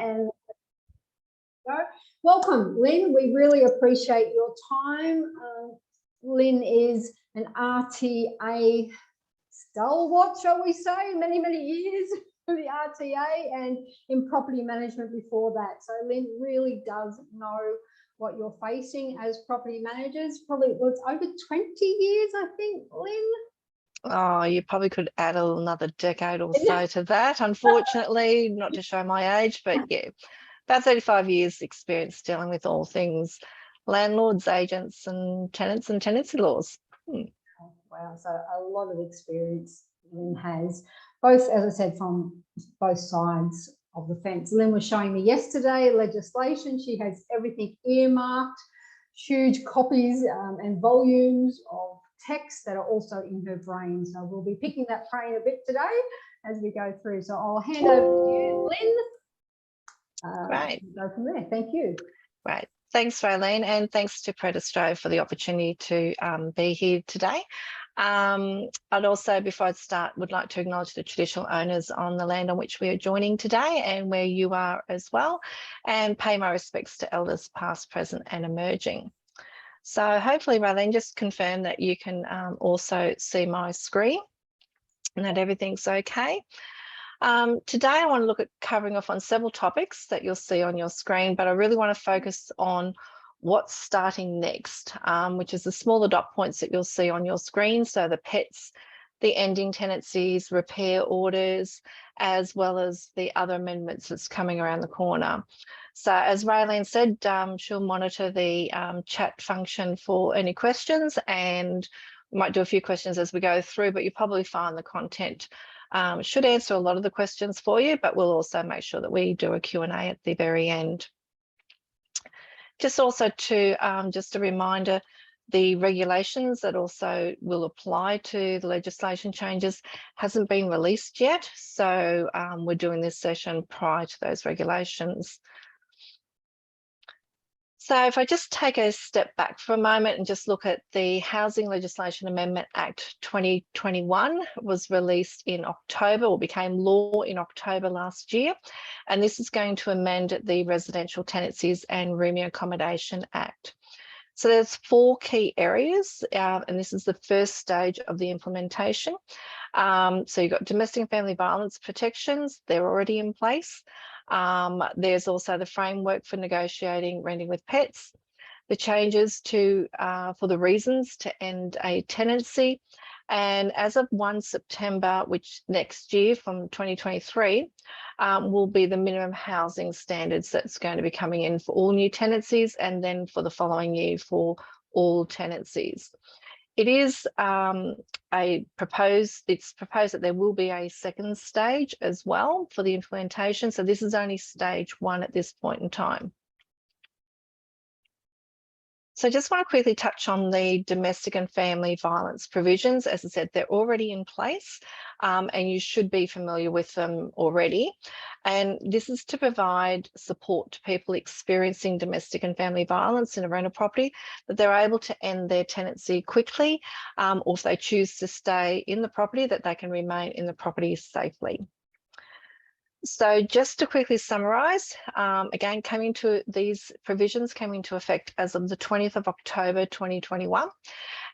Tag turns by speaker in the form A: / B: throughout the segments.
A: and welcome, Lynn. We really appreciate your time. Lynn is an RTA stalwart, shall we say, many years for the RTA and in property management before that. So Lynn really does know what you're facing as property managers. Probably well, it's over 20 years, I think, Lynn.
B: Oh, you probably could add another decade or so to that, unfortunately, not to show my age, but yeah, about 35 years experience dealing with all things landlords, agents and tenancy laws.
A: Wow, so a lot of experience Lynn has, both, as I said, from both sides of the fence. Lynn was showing me yesterday legislation. She has everything earmarked, huge copies and volumes of text that are also in her brain. So we'll be picking that brain a bit today as we go through. So I'll hand over to you, Lynn.
B: Great.
A: Go from there. Thank you.
B: Great. Thanks, Raylene, and thanks to Pret Australia for the opportunity to be here today. I'd also, before I start, would like to acknowledge the traditional owners on the land on which we are joining today and where you are as well, and pay my respects to elders past, present and emerging. So hopefully, Raylene, just confirm that you can also see my screen and that everything's okay. Today, I want to look at covering off on several topics that you'll see on your screen, but I really want to focus on what's starting next, which is the smaller dot points that you'll see on your screen. So the pets, the ending tenancies, repair orders, as well as the other amendments that's coming around the corner. So as Raylene said, she'll monitor the chat function for any questions, and we might do a few questions as we go through, but you'll probably find the content should answer a lot of the questions for you, but we'll also make sure that we do a Q&A at the very end. Just also to, just a reminder, the regulations that also will apply to the legislation changes hasn't been released yet. So we're doing this session prior to those regulations. So if I just take a step back for a moment and just look at the Housing Legislation Amendment Act 2021, was released in October, or became law in October last year. And this is going to amend the Residential Tenancies and Rooming Accommodation Act. So there's 4 key areas, and this is the first stage of the implementation. So you've got domestic and family violence protections, they're already in place. There's also the framework for negotiating renting with pets, the changes to for the reasons to end a tenancy, and as of 1 September, which next year from 2023, will be the minimum housing standards that's going to be coming in for all new tenancies, and then for the following year for all tenancies. It is proposed that there will be a second stage as well for the implementation. So this is only stage 1 at this point in time. So I just want to quickly touch on the domestic and family violence provisions. As I said, they're already in place, and you should be familiar with them already. And this is to provide support to people experiencing domestic and family violence in a rental property, that they're able to end their tenancy quickly, or if they choose to stay in the property, that they can remain in the property safely. So just to quickly summarise, again, these provisions came into effect as of the 20th of October 2021,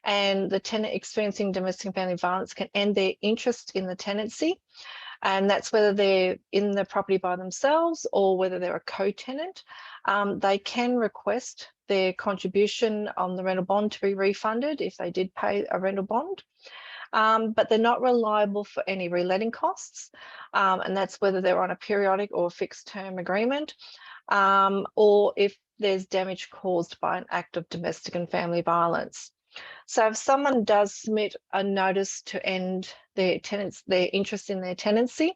B: and the tenant experiencing domestic and family violence can end their interest in the tenancy, and that's whether they're in the property by themselves or whether they're a co-tenant. They can request their contribution on the rental bond to be refunded if they did pay a rental bond. But they're not reliable for any reletting costs, and that's whether they're on a periodic or fixed term agreement, or if there's damage caused by an act of domestic and family violence. So if someone does submit a notice to end their interest in their tenancy,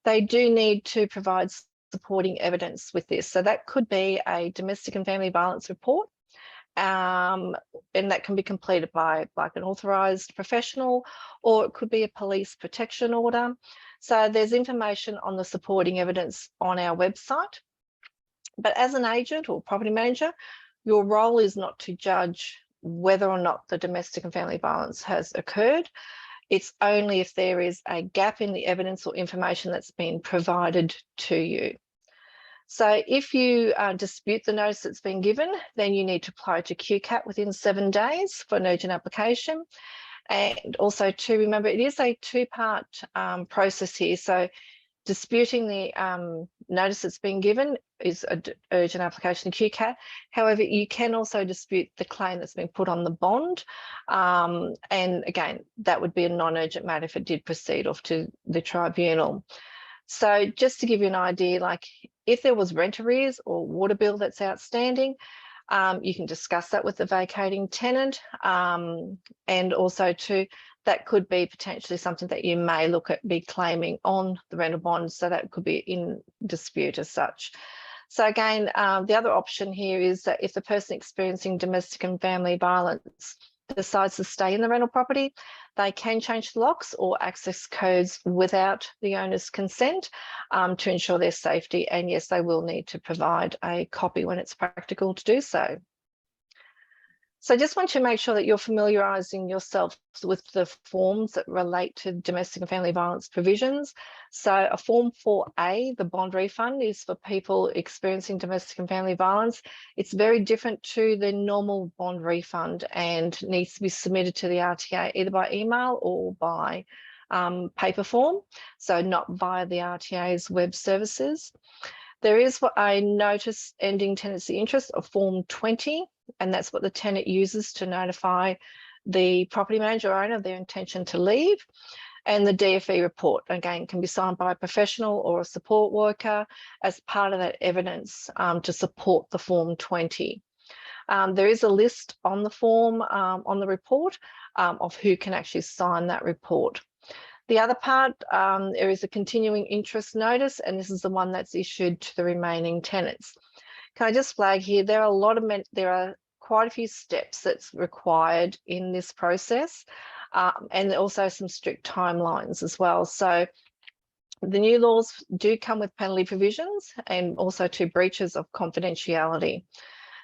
B: they do need to provide supporting evidence with this. So that could be a domestic and family violence report, and that can be completed by like an authorised professional, or it could be a police protection order. So there's information on the supporting evidence on our website. But as an agent or property manager, your role is not to judge whether or not the domestic and family violence has occurred. It's only if there is a gap in the evidence or information that's been provided to you. So if you dispute the notice that's been given, then you need to apply to QCAT within 7 days for an urgent application. And also to remember, it is a two-part process here. So disputing the notice that's been given is an urgent application to QCAT. However, you can also dispute the claim that's been put on the bond. And again, that would be a non-urgent matter if it did proceed off to the tribunal. So just to give you an idea, like if there was rent arrears or water bill that's outstanding, you can discuss that with the vacating tenant. And also too, that could be potentially something that you may look at be claiming on the rental bond. So that could be in dispute as such. So again, the other option here is that if the person experiencing domestic and family violence decides to stay in the rental property, they can change the locks or access codes without the owner's consent to ensure their safety. And yes, they will need to provide a copy when it's practical to do so. So I just want to make sure that you're familiarising yourself with the forms that relate to domestic and family violence provisions. So a Form 4A, the bond refund, is for people experiencing domestic and family violence. It's very different to the normal bond refund and needs to be submitted to the RTA either by email or by paper form, so not via the RTA's web services. There is a notice ending tenancy interest of Form 20, and that's what the tenant uses to notify the property manager or owner of their intention to leave. And the DFE report, again, can be signed by a professional or a support worker as part of that evidence to support the Form 20. There is a list on the form, on the report, of who can actually sign that report. The other part, there is a continuing interest notice, and this is the one that's issued to the remaining tenants. Can I just flag here, there are quite a few steps that's required in this process, and also some strict timelines as well. So the new laws do come with penalty provisions and also to breaches of confidentiality.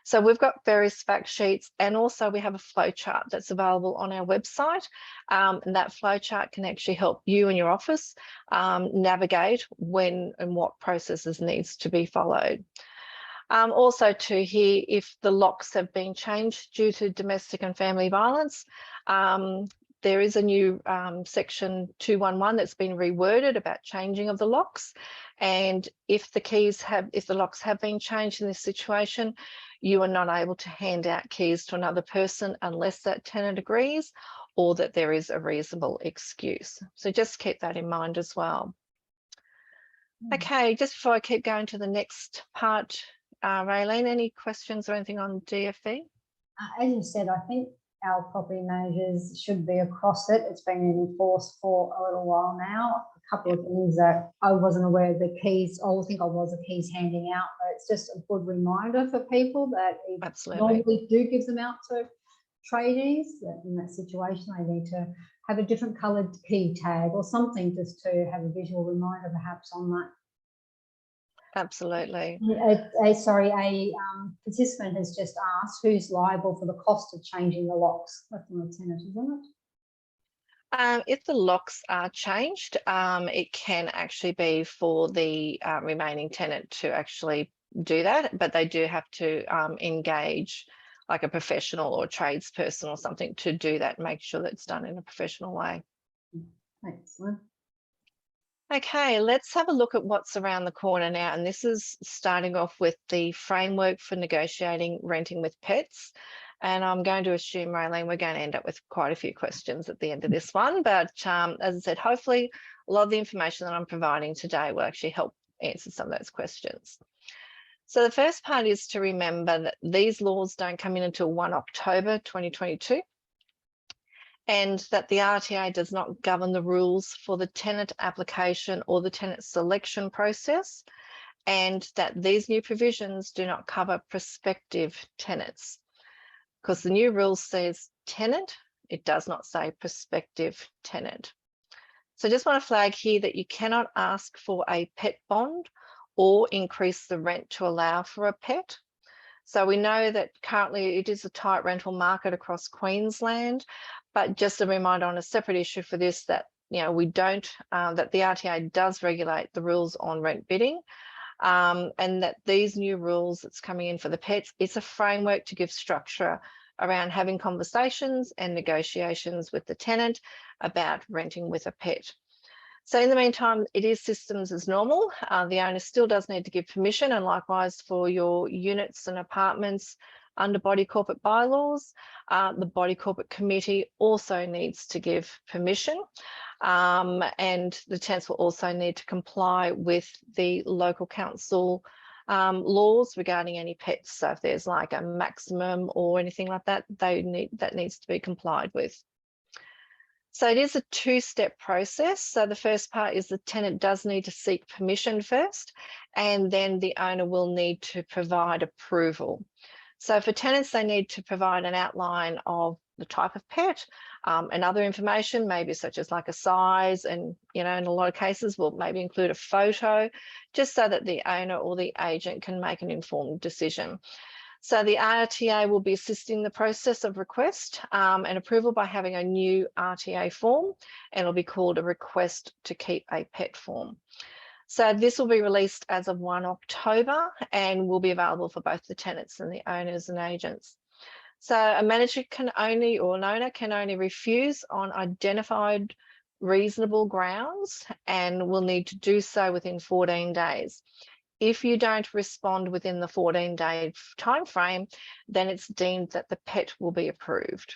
B: So we've got various fact sheets, and also we have a flowchart that's available on our website. And that flowchart can actually help you and your office navigate when and what processes needs to be followed. Also to hear if the locks have been changed due to domestic and family violence. There is a new section 211 that's been reworded about changing of the locks. And if the locks have been changed in this situation, you are not able to hand out keys to another person unless that tenant agrees or that there is a reasonable excuse. So just keep that in mind as well. Okay, just before I keep going to the next part, Raylene, any questions or anything on DFE?
A: As you said, I think our property managers should be across it. It's been enforced for a little while now. A couple of things that I wasn't aware of, the keys, I think I was the keys handing out, but it's just a good reminder for people that normally do give them out to tradies, that in that situation they need to have a different coloured key tag or something just to have a visual reminder perhaps on that.
B: Absolutely.
A: A participant has just asked who's liable for the cost of changing the locks. That's from the tenant, isn't it?
B: If the locks are changed, it can actually be for the remaining tenant to actually do that, but they do have to engage like a professional or tradesperson or something to do that, make sure that it's done in a professional way.
A: Excellent.
B: Okay, let's have a look at what's around the corner now. And this is starting off with the framework for negotiating renting with pets. And I'm going to assume, Raylene, we're going to end up with quite a few questions at the end of this one. But as I said, hopefully a lot of the information that I'm providing today will actually help answer some of those questions. So the first part is to remember that these laws don't come in until 1 October 2022. And that the RTA does not govern the rules for the tenant application or the tenant selection process, and that these new provisions do not cover prospective tenants. Because the new rule says tenant, it does not say prospective tenant. So I just want to flag here that you cannot ask for a pet bond or increase the rent to allow for a pet. So we know that currently it is a tight rental market across Queensland, but just a reminder on a separate issue for this that, you know, we don't, that the RTA does regulate the rules on rent bidding. and that these new rules that's coming in for the pets, it's a framework to give structure around having conversations and negotiations with the tenant about renting with a pet. So in the meantime, it is systems as normal. The owner still does need to give permission, and likewise for your units and apartments under body corporate bylaws, the body corporate committee also needs to give permission. And the tenants will also need to comply with the local council laws regarding any pets. So if there's like a maximum or anything like that, that needs to be complied with. So it is a two-step process. So the first part is the tenant does need to seek permission first, and then the owner will need to provide approval. So for tenants, they need to provide an outline of the type of pet and other information, maybe such as like a size, and, you know, in a lot of cases, we'll maybe include a photo, just so that the owner or the agent can make an informed decision. So the RTA will be assisting the process of request and approval by having a new RTA form, and it'll be called a request to keep a pet form. So this will be released as of 1 October and will be available for both the tenants and the owners and agents. So a manager can only, or an owner can only refuse on identified reasonable grounds, and will need to do so within 14 days. If you don't respond within the 14-day time frame, then it's deemed that the pet will be approved.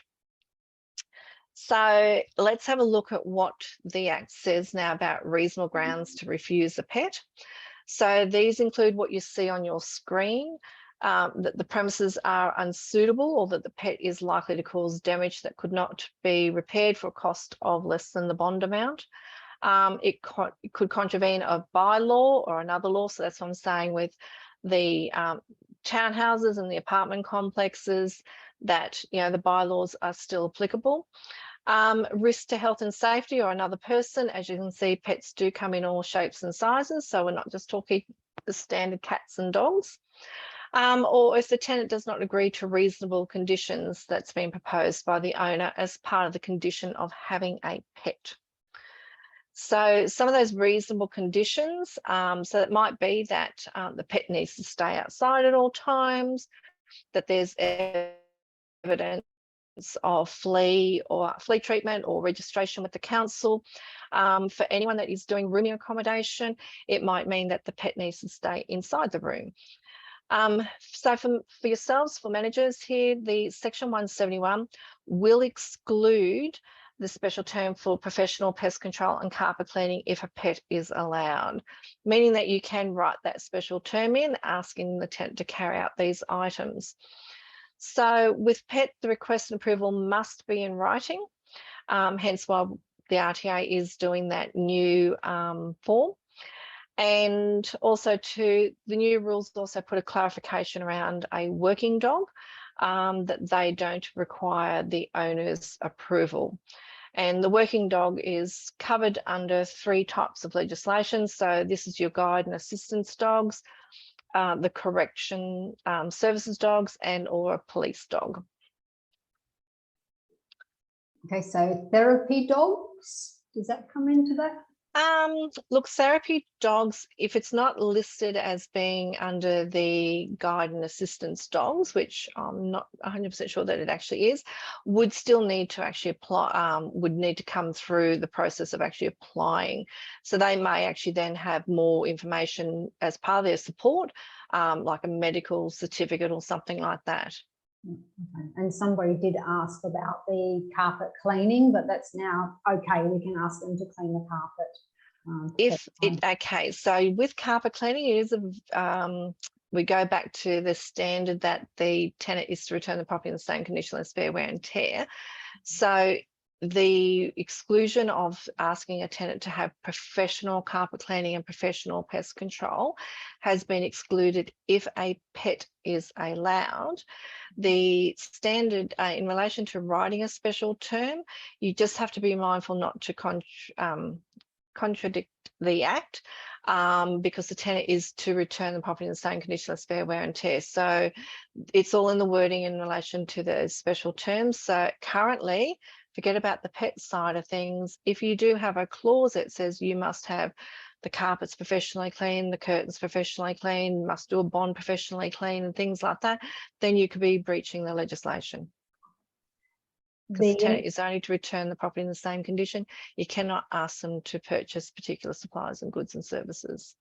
B: So let's have a look at what the Act says now about reasonable grounds to refuse a pet. So these include what you see on your screen, that the premises are unsuitable, or that the pet is likely to cause damage that could not be repaired for a cost of less than the bond amount. It could contravene a bylaw or another law. So that's what I'm saying with the townhouses and the apartment complexes, that, you know, the bylaws are still applicable. Risk to health and safety or another person. As you can see, pets do come in all shapes and sizes. So we're not just talking the standard cats and dogs. Or if the tenant does not agree to reasonable conditions that's been proposed by the owner as part of the condition of having a pet. So some of those reasonable conditions, so it might be that the pet needs to stay outside at all times, that there's evidence of flea treatment or registration with the council. For anyone that is doing rooming accommodation, it might mean that the pet needs to stay inside the room. So for yourselves, for managers here, the Section 171 will exclude the special term for professional pest control and carpet cleaning if a pet is allowed, meaning that you can write that special term in, asking the tenant to carry out these items. So with pet, the request and approval must be in writing, hence why the RTA is doing that new form. And also the new rules also put a clarification around a working dog, that they don't require the owner's approval. And the working dog is covered under 3 types of legislation. So this is your guide and assistance dogs, the correction services dogs, and or a police dog.
A: Okay, so therapy dogs, does that come into that?
B: Look, therapy dogs, if it's not listed as being under the guide and assistance dogs, which I'm not 100% sure that it actually is, would still need to actually apply, would need to come through the process of actually applying. So they may actually then have more information as part of their support, like a medical certificate or something like that.
A: Okay. And somebody did ask about the carpet cleaning, but that's now okay. We can ask them to clean the carpet.
B: Okay, so with carpet cleaning, it is we go back to the standard that the tenant is to return the property in the same condition as fair wear and tear. So the exclusion of asking a tenant to have professional carpet cleaning and professional pest control has been excluded if a pet is allowed. The standard in relation to writing a special term, you just have to be mindful not to contradict the Act, because the tenant is to return the property in the same condition as fair wear and tear. So it's all in the wording in relation to the special terms. So currently, forget about the pet side of things. If you do have a clause that says you must have the carpet's professionally clean, the curtains professionally clean, must do a bond professionally clean and things like that, then you could be breaching the legislation. Because the tenant is only to return the property in the same condition. You cannot ask them to purchase particular supplies and goods and services.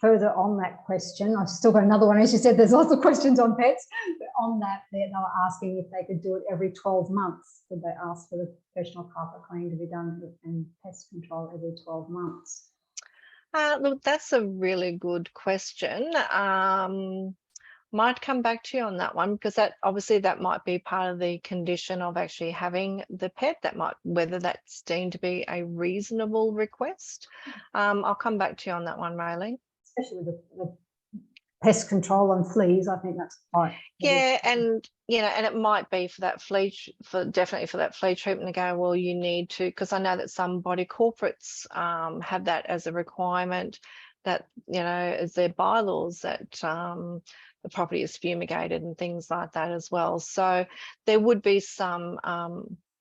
A: Further on that question, I've still got another one. As you said, there's lots of questions on pets. But on that, they were asking if they could do it every 12 months. Would they ask for the professional carpet cleaning to be done and pest control every 12 months?
B: Look, that's a really good question. Might come back to you on that one, because that obviously that might be part of the condition of actually having the pet. That might, whether that's deemed to be a reasonable request. I'll come back to you on that one, Raylene.
A: Especially with the pest control and fleas, I think that's quite.
B: Yeah, and you know, and it might be for that flea, definitely for that flea treatment to go, well, you need to, because I know that some body corporates have that as a requirement, that, you know, as their bylaws, that the property is fumigated and things like that as well. So there would be some,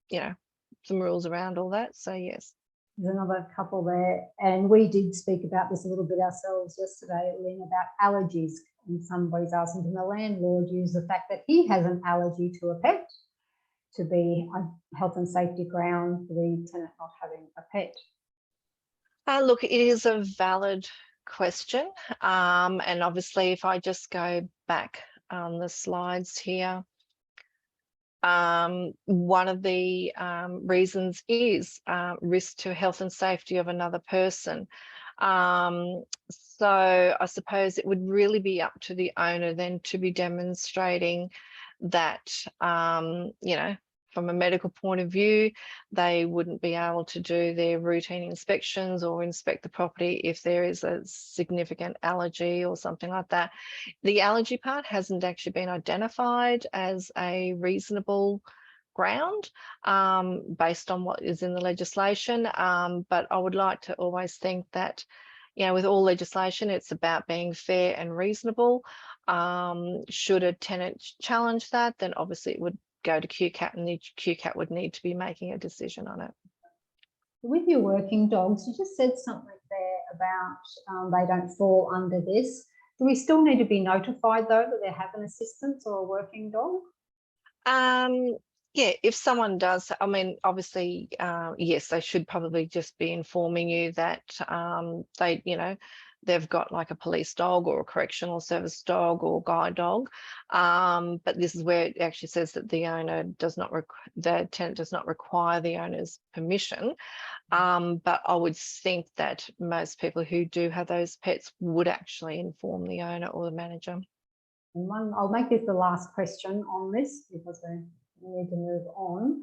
B: you know, some rules around all that. So yes.
A: There's another couple there, and we did speak about this a little bit ourselves yesterday, Lynn, about allergies. And somebody's asking, can the landlord use the fact that he has an allergy to a pet to be a health and safety ground for the tenant not having a pet?
B: Look, it is a valid question. And obviously, if I just go back on the slides here, one of the reasons is risk to health and safety of another person. So I suppose it would really be up to the owner then to be demonstrating that, you know, from a medical point of view, they wouldn't be able to do their routine inspections or inspect the property if there is a significant allergy or something like that. The allergy part hasn't actually been identified as a reasonable ground based on what is in the legislation. But I would like to always think that, you know, with all legislation, it's about being fair and reasonable. Should a tenant challenge that, then obviously it would go to QCAT, and the QCAT would need to be making a decision on it.
A: With your working dogs, you just said something there about they don't fall under this. Do we still need to be notified though that they have an assistant or a working dog?
B: Yeah, if someone does, I mean, obviously, yes, they should probably just be informing you that they, you know, they've got like a police dog or a correctional service dog or guide dog. But this is where it actually says that the owner does not, the tenant does not require the owner's permission. But I would think that most people who do have those pets would actually inform the owner or the manager.
A: And I'll make this the last question on this because we need to move on.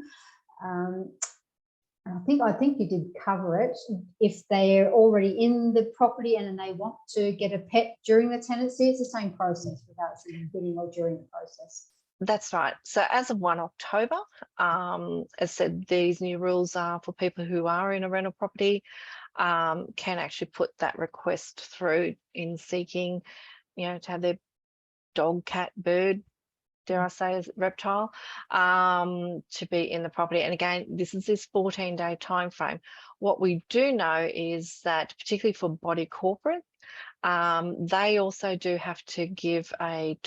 A: I think you did cover it. If they're already in the property and they want to get a pet during the tenancy, it's the same process without the beginning or during the process.
B: That's right. So as of 1 October, as said, these new rules are for people who are in a rental property, can actually put that request through in seeking, you know, to have their dog, cat, bird, dare I say, reptile, to be in the property. And again, this is this 14-day time frame. What we do know is that, particularly for body corporate, they also do have to give a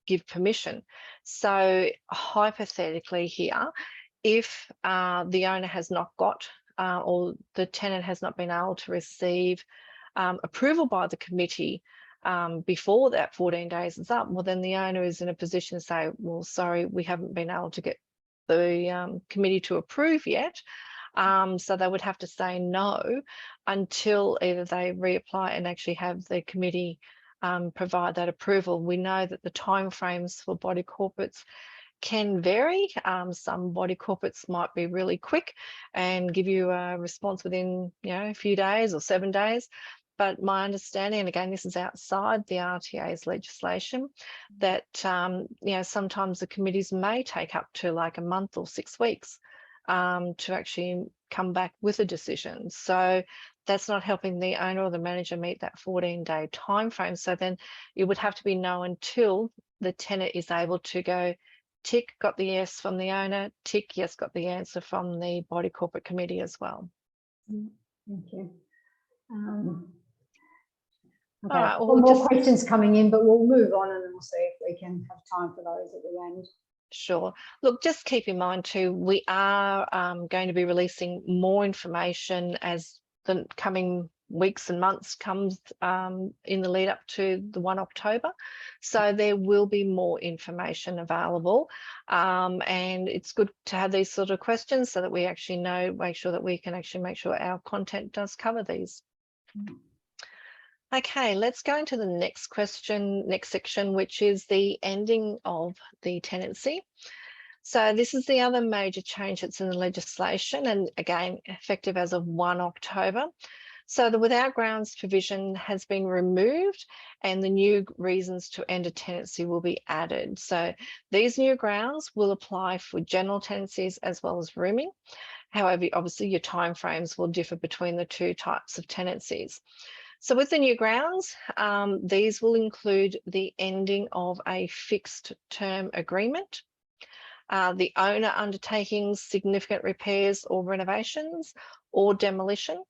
B: give permission. So hypothetically here, if the owner has not got or the tenant has not been able to receive approval by the committee before that 14 days is up, well, then the owner is in a position to say, well, sorry, we haven't been able to get the committee to approve yet. So they would have to say no until either they reapply and actually have the committee provide that approval. We know that the timeframes for body corporates can vary. Some body corporates might be really quick and give you a response within, you know, a few days or 7 days. But my understanding, and again, this is outside the RTA's legislation, that, you know, sometimes the committees may take up to like a month or 6 weeks to actually come back with a decision. So that's not helping the owner or the manager meet that 14-day time frame. So then it would have to be no until the tenant is able to go, tick, got the yes from the owner, tick, yes, got the answer from the body corporate committee as well.
A: Thank you.
B: All
A: Okay,
B: right, well,
A: one
B: we'll
A: more questions coming in, but we'll move on and we'll see if we can have time for those at the end.
B: Sure. Look, just keep in mind too, we are going to be releasing more information as the coming weeks and months comes in the lead up to the 1 October. So there will be more information available. And it's good to have these sort of questions so that we actually know, make sure that we can actually make sure our content does cover these. Okay, let's go into the next question, next section, which is the ending of the tenancy. So this is the other major change that's in the legislation, and again, effective as of 1 October. So the without grounds provision has been removed and the new reasons to end a tenancy will be added. So these new grounds will apply for general tenancies as well as rooming. However, obviously your timeframes will differ between the two types of tenancies. So with the new grounds, these will include the ending of a fixed term agreement, the owner undertaking significant repairs or renovations or demolition,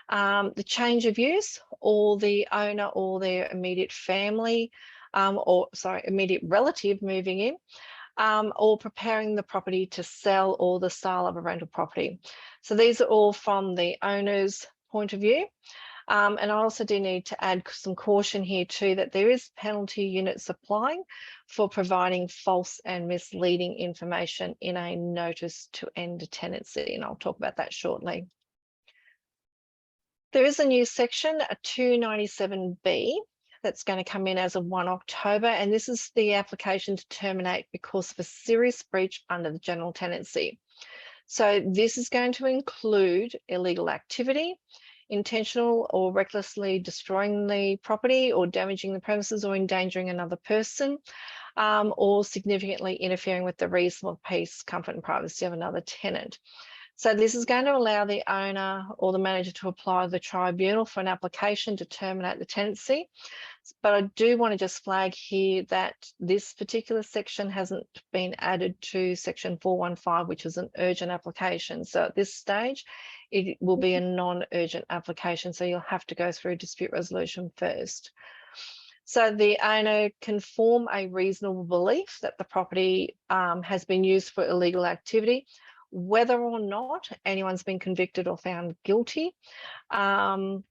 B: the change of use, or the owner or their immediate family, immediate relative moving in, or preparing the property to sell, or the sale of a rental property. So these are all from the owner's point of view. And I also do need to add some caution here too, that there is penalty units applying for providing false and misleading information in a notice to end a tenancy, and I'll talk about that shortly. There is a new section, a 297B, that's going to come in as of 1 October, and this is the application to terminate because of a serious breach under the general tenancy. So this is going to include illegal activity, intentional or recklessly destroying the property or damaging the premises or endangering another person, or significantly interfering with the reasonable peace, comfort and privacy of another tenant. So this is going to allow the owner or the manager to apply to the tribunal for an application to terminate the tenancy. But I do want to just flag here that this particular section hasn't been added to section 415, which is an urgent application. So at this stage, it will be a non-urgent application. So you'll have to go through dispute resolution first. So the owner can form a reasonable belief that the property has been used for illegal activity, whether or not anyone's been convicted or found guilty. And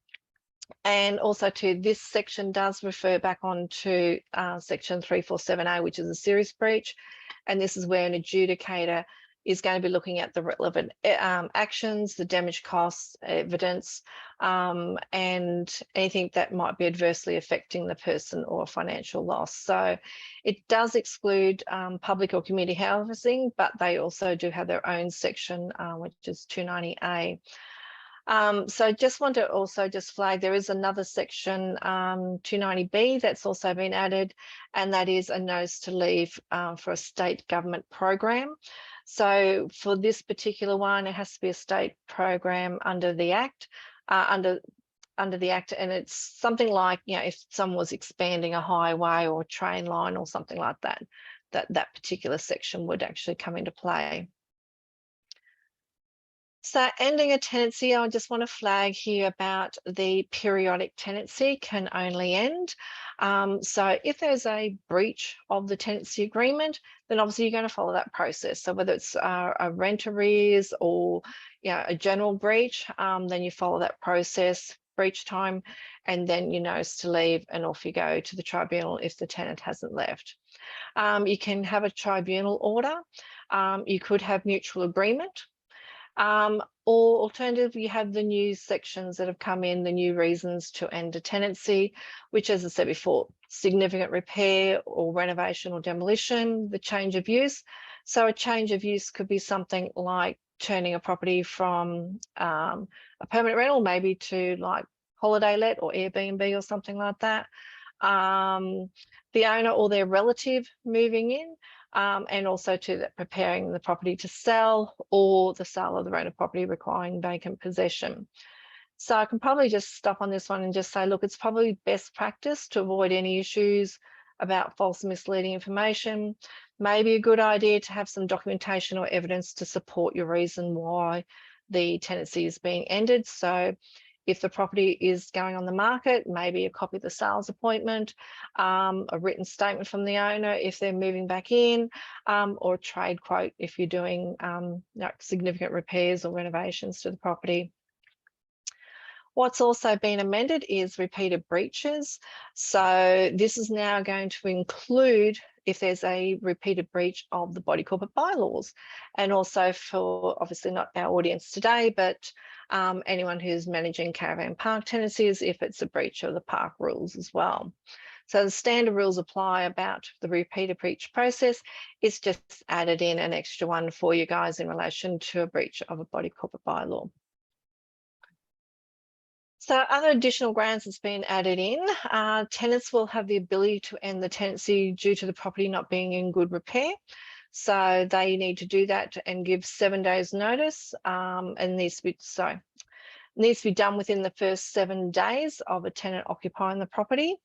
B: also to this section does refer back on to section 347A, which is a serious breach. And this is where an adjudicator is going to be looking at the relevant actions, the damage costs, evidence, and anything that might be adversely affecting the person or financial loss. So it does exclude public or community housing, but they also do have their own section, which is 290A. So just want to also just flag, there is another section, 290B, that's also been added, and that is a notice to leave for a state government program. So for this particular one, it has to be a state program under the Act, under the Act, and it's something like, you know, if someone was expanding a highway or a train line or something like that, that particular section would actually come into play. So ending a tenancy, I just want to flag here about the periodic tenancy can only end. So if there's a breach of the tenancy agreement, then obviously you're going to follow that process. So whether it's a rent arrears or, you know, a general breach, then you follow that process, breach time, and then you notice to leave, and off you go to the tribunal if the tenant hasn't left. You can have a tribunal order. You could have mutual agreement. Or alternatively, you have the new sections that have come in, the new reasons to end a tenancy, which, as I said before, significant repair or renovation or demolition, the change of use. So a change of use could be something like turning a property from a permanent rental maybe to like holiday let or Airbnb or something like that. The owner or their relative moving in, and also to preparing the property to sell, or the sale of the rental property requiring vacant possession. So I can probably just stop on this one and just say, look, it's probably best practice to avoid any issues about false and misleading information. Maybe a good idea to have some documentation or evidence to support your reason why the tenancy is being ended. So if the property is going on the market, maybe a copy of the sales appointment, a written statement from the owner if they're moving back in, or a trade quote if you're doing significant repairs or renovations to the property. What's also been amended is repeated breaches. So this is now going to include if there's a repeated breach of the body corporate bylaws, and also for obviously not our audience today, but anyone who's managing caravan park tenancies, if it's a breach of the park rules as well. So the standard rules apply about the repeated breach process. It's just added in an extra one for you guys in relation to a breach of a body corporate bylaw. So other additional grounds that's been added in, tenants will have the ability to end the tenancy due to the property not being in good repair. So they need to do that and give 7 days notice, and needs to be done within the first 7 days of a tenant occupying the property.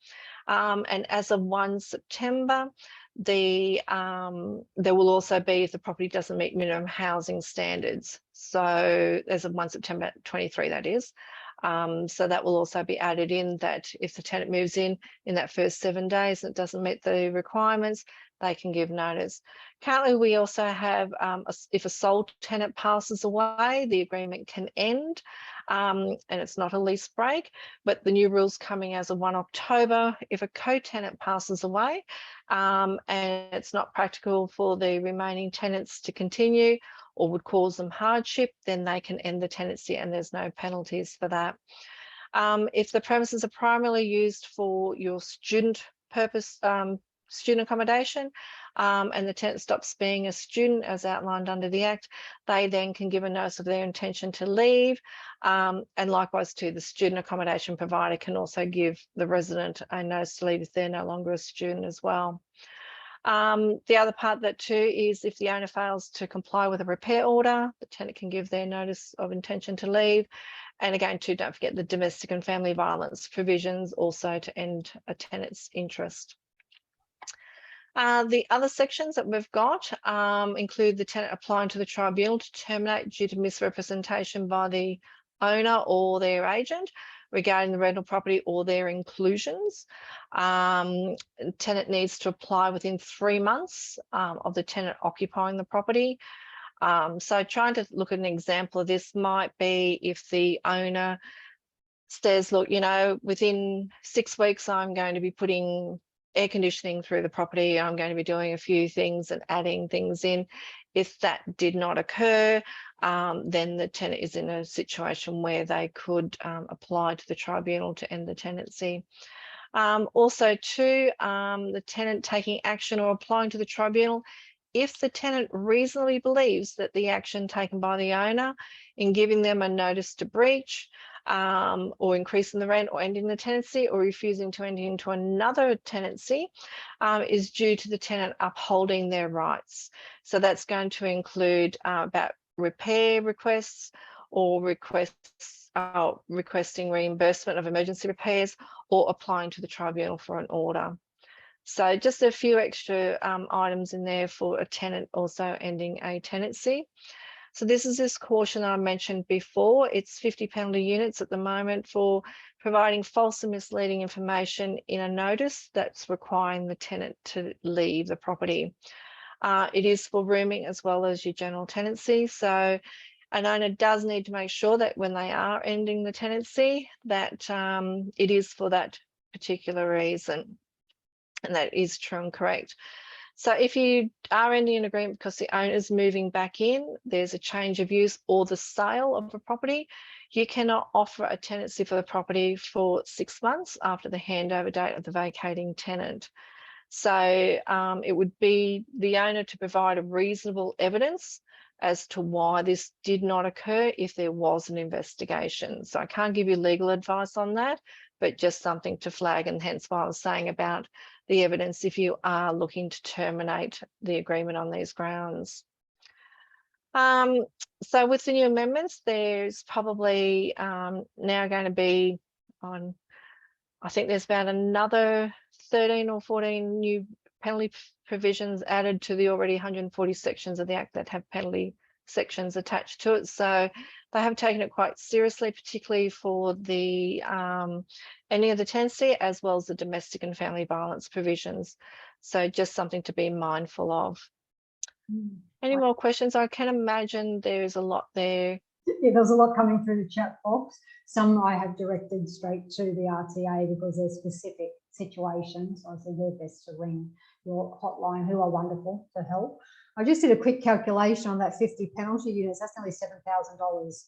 B: And as of 1 September, there will also be if the property doesn't meet minimum housing standards. So as of 1 September 23, that is. So that will also be added in, that if the tenant moves in that first 7 days and it doesn't meet the requirements, they can give notice. Currently, we also have, if a sole tenant passes away, the agreement can end, and it's not a lease break. But the new rules coming as of 1 October, if a co-tenant passes away and it's not practical for the remaining tenants to continue or would cause them hardship, then they can end the tenancy and there's no penalties for that. If the premises are primarily used for your student purpose, student accommodation, and the tenant stops being a student as outlined under the Act, they then can give a notice of their intention to leave. And likewise too, the student accommodation provider can also give the resident a notice to leave if they're no longer a student as well. The other part that too is if the owner fails to comply with a repair order, the tenant can give their notice of intention to leave. And again, too, don't forget the domestic and family violence provisions also to end a tenant's interest. The other sections that we've got include the tenant applying to the tribunal to terminate due to misrepresentation by the owner or their agent regarding the rental property or their inclusions. Tenant needs to apply within 3 months of the tenant occupying the property. So trying to look at an example of this might be if the owner says, look, you know, within 6 weeks, I'm going to be putting air conditioning through the property. I'm going to be doing a few things and adding things in. If that did not occur, then the tenant is in a situation where they could apply to the tribunal to end the tenancy. Also too, the tenant taking action or applying to the tribunal, if the tenant reasonably believes that the action taken by the owner in giving them a notice to breach, or increasing the rent or ending the tenancy or refusing to enter into another tenancy is due to the tenant upholding their rights. So that's going to include about repair requests or requesting reimbursement of emergency repairs or applying to the tribunal for an order. So just a few extra items in there for a tenant also ending a tenancy. So this is this caution I mentioned before. It's 50 penalty units at the moment for providing false and misleading information in a notice that's requiring the tenant to leave the property. It is for rooming as well as your general tenancy. So an owner does need to make sure that when they are ending the tenancy that it is for that particular reason. And that is true and correct. So if you are ending an agreement because the owner is moving back in, there's a change of use or the sale of a property, you cannot offer a tenancy for the property for 6 months after the handover date of the vacating tenant. So it would be the owner to provide a reasonable evidence as to why this did not occur if there was an investigation. So I can't give you legal advice on that, but just something to flag, and hence why I was saying about the evidence if you are looking to terminate the agreement on these grounds. So with the new amendments, there's probably now going to be on, I think there's about another 13 or 14 new penalty provisions added to the already 140 sections of the Act that have penalty sections attached to it. So they have taken it quite seriously, particularly for the ending of the tenancy, as well as the domestic and family violence provisions. So just something to be mindful of. Any more questions? I can imagine there's a lot there.
A: Yeah, there's a lot coming through the chat box. Some I have directed straight to the RTA because they're specific situations. I said they're best to ring your hotline, who are wonderful to help. I just did a quick calculation on that 50 penalty units. That's nearly $7,000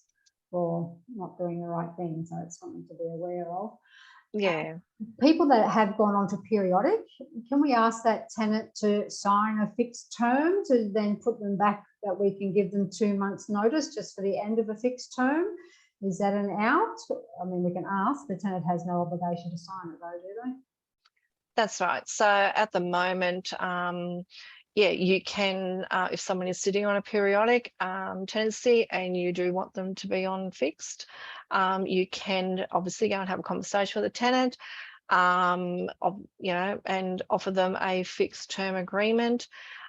A: for not doing the right thing. So it's something to be aware of.
B: Yeah.
A: People that have gone on to periodic, can we ask that tenant to sign a fixed term to then put them back, that we can give them 2 months notice just for the end of a fixed term? Is that an out? I mean, we can ask. The tenant has no obligation to sign it though, do they?
B: That's right. So at the moment, yeah, you can, if someone is sitting on a periodic tenancy and you do want them to be on fixed, you can obviously go and have a conversation with the tenant, you know, and offer them a fixed term agreement.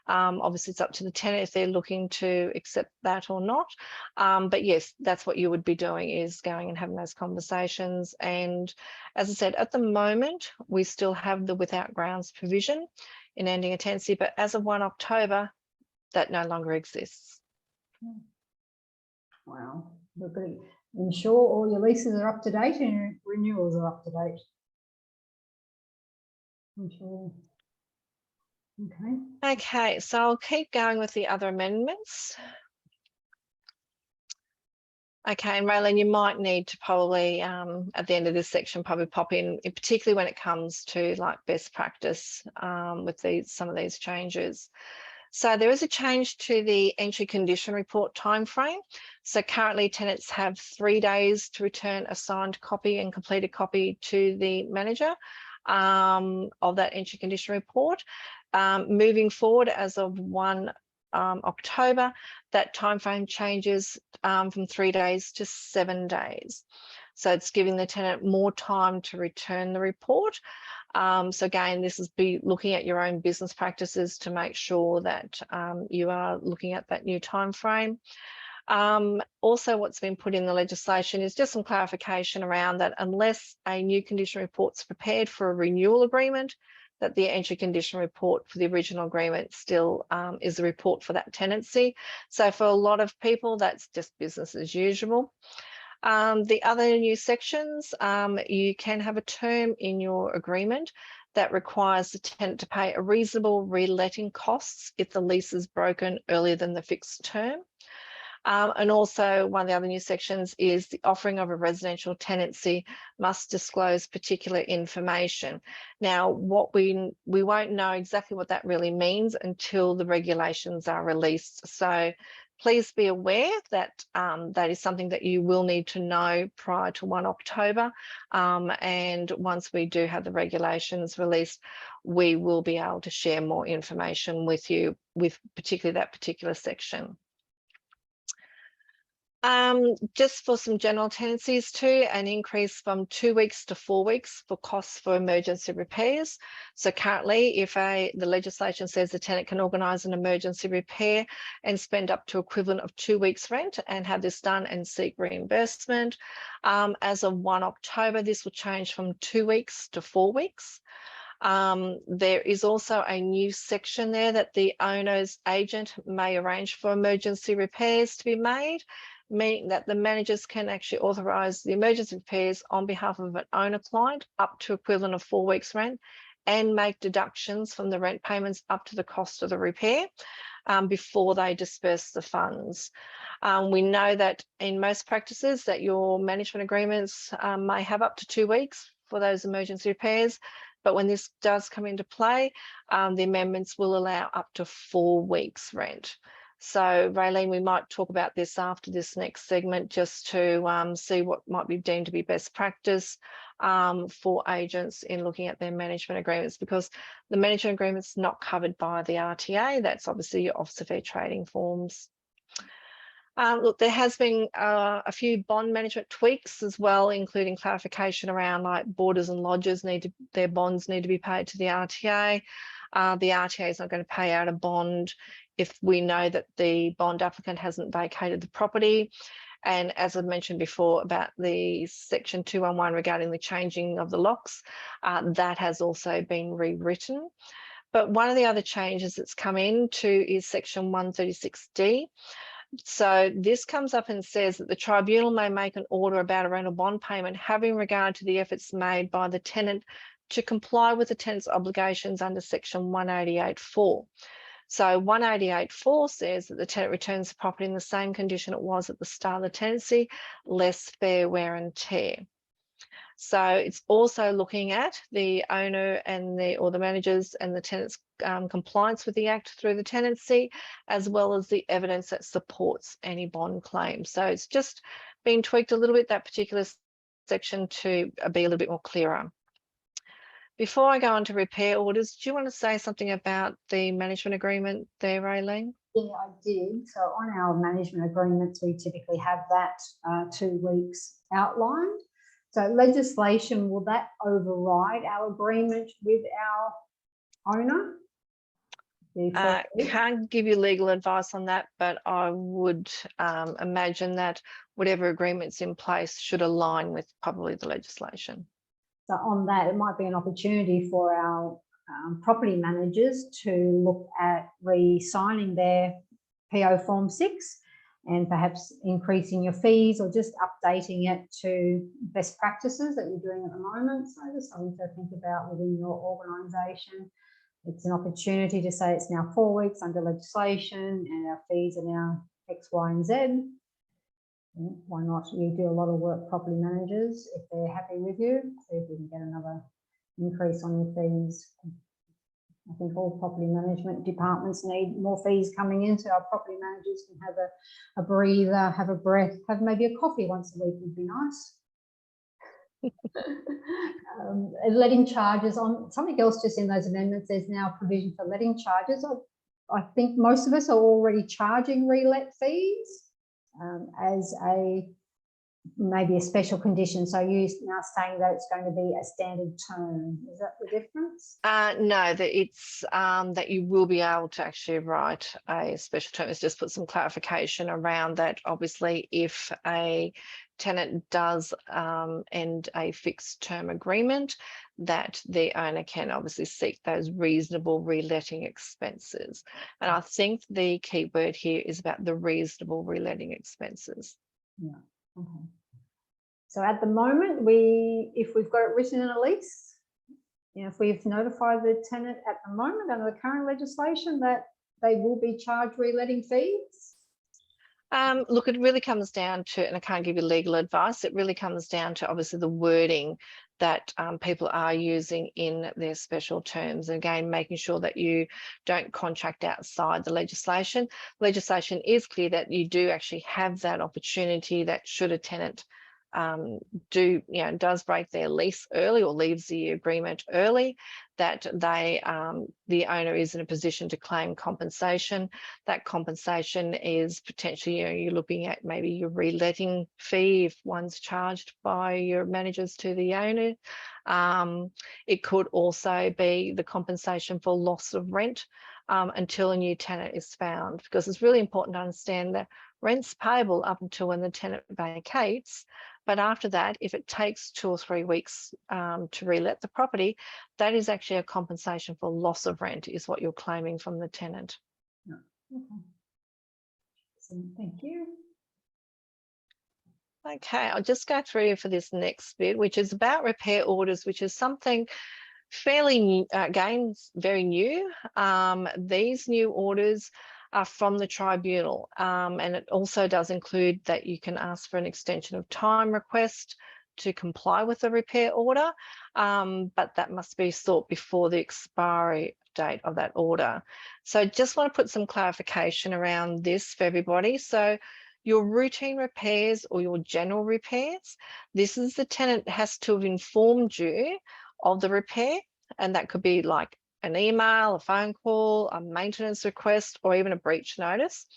B: Obviously, it's up to the tenant if they're looking to accept that or not. But yes, that's what you would be doing, is going and having those conversations. And as I said, at the moment, we still have the without grounds provision in ending a tenancy, but as of 1 October, that no longer exists.
A: Wow. We've got to ensure all your leases are up to date and your renewals are up to date. I'm sure. Okay.
B: Okay, so I'll keep going with the other amendments. Okay, and Raylene, you might need to probably, at the end of this section, probably pop in, particularly when it comes to like best practice with some of these changes. So there is a change to the entry condition report timeframe. So currently tenants have 3 days to return a signed copy and completed copy to the manager of that entry condition report. Moving forward, as of 1 October, that timeframe changes from 3 days to 7 days. So it's giving the tenant more time to return the report. So again, this is be looking at your own business practices to make sure that you are looking at that new time frame. Also, what's been put in the legislation is just some clarification around that unless a new condition report's prepared for a renewal agreement, that the entry condition report for the original agreement still is the report for that tenancy. So for a lot of people, that's just business as usual. The other new sections, you can have a term in your agreement that requires the tenant to pay a reasonable reletting costs if the lease is broken earlier than the fixed term. And also one of the other new sections is the offering of a residential tenancy must disclose particular information. Now, what we won't know exactly what that really means until the regulations are released. So please be aware that that is something that you will need to know prior to 1 October. And once we do have the regulations released, we will be able to share more information with you with particularly that particular section. Just for some general tenancies too, an increase from 2 weeks to 4 weeks for costs for emergency repairs. So currently, if the legislation says the tenant can organise an emergency repair and spend up to equivalent of 2 weeks rent and have this done and seek reimbursement, as of 1 October, this will change from 2 weeks to 4 weeks. There is also a new section there that the owner's agent may arrange for emergency repairs to be made, meaning that the managers can actually authorise the emergency repairs on behalf of an owner client up to equivalent of 4 weeks rent and make deductions from the rent payments up to the cost of the repair before they disperse the funds. We know that in most practices that your management agreements may have up to 2 weeks for those emergency repairs, but when this does come into play, the amendments will allow up to 4 weeks rent. So Raylene, we might talk about this after this next segment just to see what might be deemed to be best practice for agents in looking at their management agreements, because the management agreement's not covered by the RTA. That's obviously your Office of Fair Trading forms. Look, there has been a few bond management tweaks as well, including clarification around like boarders and lodgers their bonds need to be paid to the RTA. The RTA is not going to pay out a bond if we know that the bond applicant hasn't vacated the property. And as I mentioned before about the section 211 regarding the changing of the locks, that has also been rewritten. But one of the other changes that's come into is section 136D. So this comes up and says that the tribunal may make an order about a rental bond payment having regard to the efforts made by the tenant to comply with the tenant's obligations under section 188(4). So 188(4) says that the tenant returns the property in the same condition it was at the start of the tenancy, less fair wear and tear. So it's also looking at the owner and the managers and the tenant's compliance with the Act through the tenancy, as well as the evidence that supports any bond claim. So it's just been tweaked a little bit, that particular section, to be a little bit more clearer. Before I go on to repair orders, do you want to say something about the management agreement there, Raylene?
A: Yeah, I did. So on our management agreements, we typically have that 2 weeks outlined. So legislation, will that override our agreement with our owner?
B: Can't give you legal advice on that, but I would imagine that whatever agreement's in place should align with probably the legislation.
A: So on that, it might be an opportunity for our property managers to look at re-signing their PO Form 6 and perhaps increasing your fees or just updating it to best practices that you're doing at the moment. So just something to think about within your organisation. It's an opportunity to say it's now 4 weeks under legislation and our fees are now X, Y, and Z. Why not? You do a lot of work, property managers, if they're happy with you, see if we can get another increase on your fees. I think all property management departments need more fees coming in, so our property managers can have a breather, have a breath, have maybe a coffee once a week would be nice. Letting charges on, something else just in those amendments, there's now provision for letting charges. I think most of us are already charging relet fees as maybe a special condition. So you're now saying that it's going to be a standard term. Is that the difference?
B: No, that it's that you will be able to actually write a special term. It's just put some clarification around that. Obviously, if a tenant does end a fixed term agreement, that the owner can obviously seek those reasonable reletting expenses. And I think the key word here is about the reasonable reletting expenses.
A: Yeah. Okay. So at the moment, if we've got it written in a lease, if we've notified the tenant at the moment under the current legislation that they will be charged reletting fees?
B: Look, it really comes down to, and I can't give you legal advice, it really comes down to obviously the wording that people are using in their special terms. And again, making sure that you don't contract outside the legislation. Legislation is clear that you do actually have that opportunity that should a tenant does break their lease early or leaves the agreement early, that they the owner is in a position to claim compensation. That compensation is potentially, you're looking at maybe your reletting fee if one's charged by your managers to the owner. It could also be the compensation for loss of rent until a new tenant is found, because it's really important to understand that rent's payable up until when the tenant vacates. But after that, if it takes 2 or 3 weeks to relet the property, that is actually a compensation for loss of rent, is what you're claiming from the tenant.
A: Okay. So, thank you.
B: Okay, I'll just go through for this next bit, which is about repair orders, which is something fairly new, again, very new. These new orders are from the tribunal, and it also does include that you can ask for an extension of time request to comply with the repair order, but that must be sought before the expiry date of that order. So just want to put some clarification around this for everybody. So your routine repairs or your general repairs, this is the tenant has to have informed you of the repair, and that could be like an email, a phone call, a maintenance request, or even a breach notice.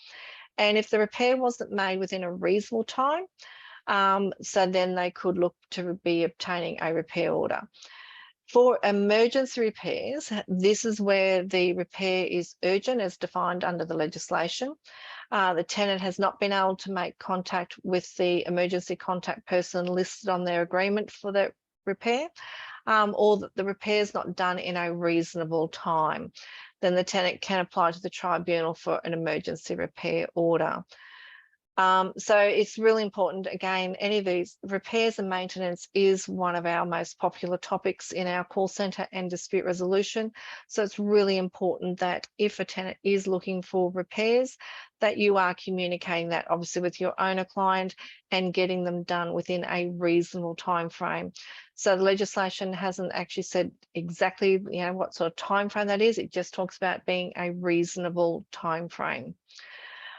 B: And if the repair wasn't made within a reasonable time, so then they could look to be obtaining a repair order. For emergency repairs, this is where the repair is urgent as defined under the legislation. The tenant has not been able to make contact with the emergency contact person listed on their agreement for the repair, or that the repair is not done in a reasonable time. Then the tenant can apply to the tribunal for an emergency repair order. So it's really important, again, any of these repairs and maintenance is one of our most popular topics in our call centre and dispute resolution. So it's really important that if a tenant is looking for repairs, that you are communicating that obviously with your owner client and getting them done within a reasonable time frame. So the legislation hasn't actually said exactly, what sort of time frame that is. It just talks about being a reasonable time frame.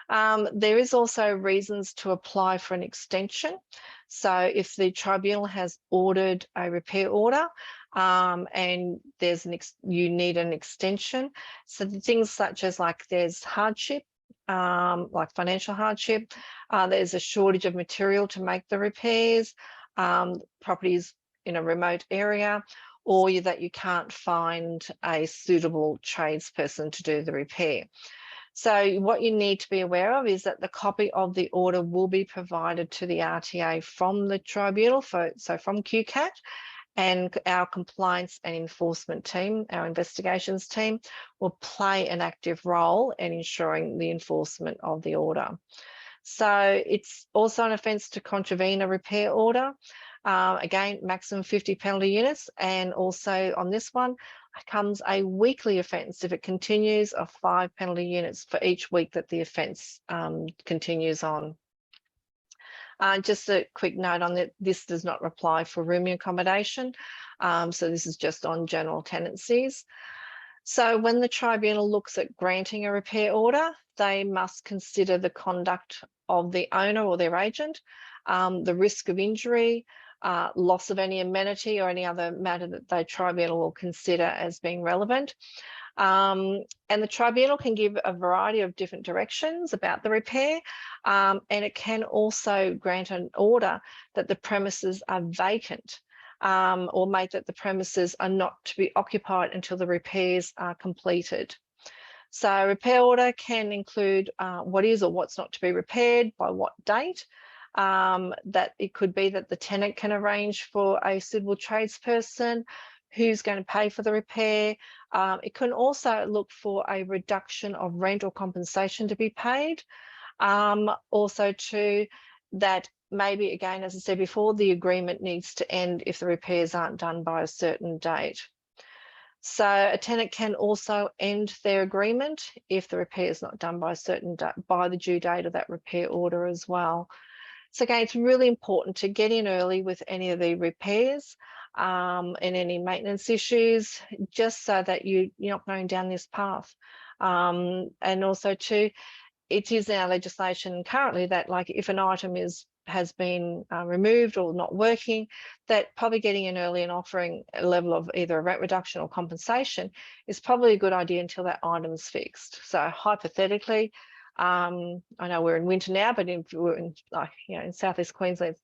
B: There is also reasons to apply for an extension. So if the tribunal has ordered a repair order and there's you need an extension, so the things such as like there's hardship, like financial hardship, there's a shortage of material to make the repairs, properties in a remote area, or that you can't find a suitable tradesperson to do the repair. So what you need to be aware of is that the copy of the order will be provided to the RTA from the tribunal, so from QCAT, and our compliance and enforcement team, our investigations team, will play an active role in ensuring the enforcement of the order. So it's also an offence to contravene a repair order. Again, maximum 50 penalty units, and also on this one comes a weekly offence if it continues of 5 penalty units for each week that the offence continues on. Just a quick note on that, this does not apply for rooming accommodation. So this is just on general tenancies. So when the tribunal looks at granting a repair order, they must consider the conduct of the owner or their agent, the risk of injury, loss of any amenity or any other matter that the tribunal will consider as being relevant. And the tribunal can give a variety of different directions about the repair, and it can also grant an order that the premises are vacant, or make that the premises are not to be occupied until the repairs are completed. So a repair order can include what is or what's not to be repaired, by what date. That it could be that the tenant can arrange for a suitable tradesperson who's going to pay for the repair. It can also look for a reduction of rent or compensation to be paid. Also too, that maybe, again, as I said before, the agreement needs to end if the repairs aren't done by a certain date. So a tenant can also end their agreement if the repair is not done by a certain date, by the due date of that repair order as well. So again, it's really important to get in early with any of the repairs and any maintenance issues, just so that you're not going down this path. And also too, it is in our legislation currently that, like, if an item has been removed or not working, that probably getting in early and offering a level of either a rent reduction or compensation is probably a good idea until that item's fixed. So hypothetically, I know we're in winter now, but if we're in, like, in Southeast Queensland,